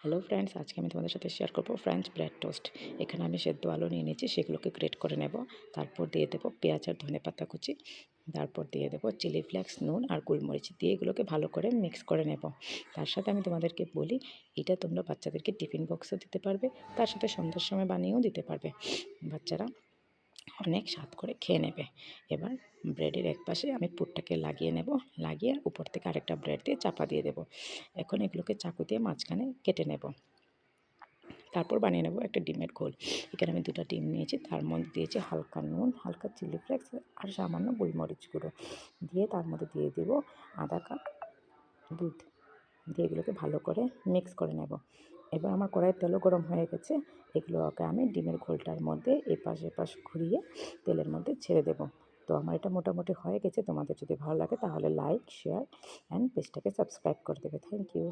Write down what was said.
Hello friends, আজকে আমি তোমাদের সাথে শেয়ার করব ফ্রেঞ্চ ব্রেড টোস্ট। এখানে আমি সেদ্ধ আলু নিয়ে নিয়েছি, সেগুলোকে গ্রেট করে নেব। তারপর দিয়ে দেবো পেঁয়াজ আর ধনেপাতা কুচি। তারপর দিয়ে দেবো চিলি ফ্লেক্স, নুন আর গোলমরিচ দিয়ে এগুলোকে ভালো করে মিক্স করে নেব। তার সাথে আমি তোমাদেরকে বলি, এটা তোমরা বাচ্চাদেরকে টিফিন বক্সও দিতে পারবে, তার সাথে সন্ধ্যার সময় বানিয়েও দিতে পারবে। বাচ্চারা অনেক স্বাদ করে খেয়ে নেবে। এবার ব্রেডের এক পাশে আমি পুরটাকে লাগিয়ে নেব, লাগিয়ে উপর থেকে আরেকটা ব্রেড দিয়ে চাপা দিয়ে দেবো। এখন এগুলোকে চাকু দিয়ে মাঝখানে কেটে নেব। তারপর বানিয়ে নেব একটা ডিমের ঘোল। এখানে আমি 2টা ডিম নিয়েছি, তার মধ্যে দিয়েছি হালকা নুন, হালকা চিলি ফ্লেক্স আর সামান্য গোলমরিচ গুঁড়ো দিয়ে তার মধ্যে দিয়ে দেবো আধা কাপ দুধ দিয়ে এগুলোকে ভালো করে মিক্স করে নেব। এবার আমার কড়াইয়ের তেলও গরম হয়ে গেছে। এগুলোকে আমি ডিমের ঘোলটার মধ্যে এপাশ এপাশ ঘুরিয়ে তেলের মধ্যে ছেড়ে দেব। তো আমার এটা মোটামুটি হয়ে গেছে। তোমাদের যদি ভালো লাগে তাহলে লাইক, শেয়ার অ্যান্ড পেজটাকে সাবস্ক্রাইব করে দেবে। Thank you.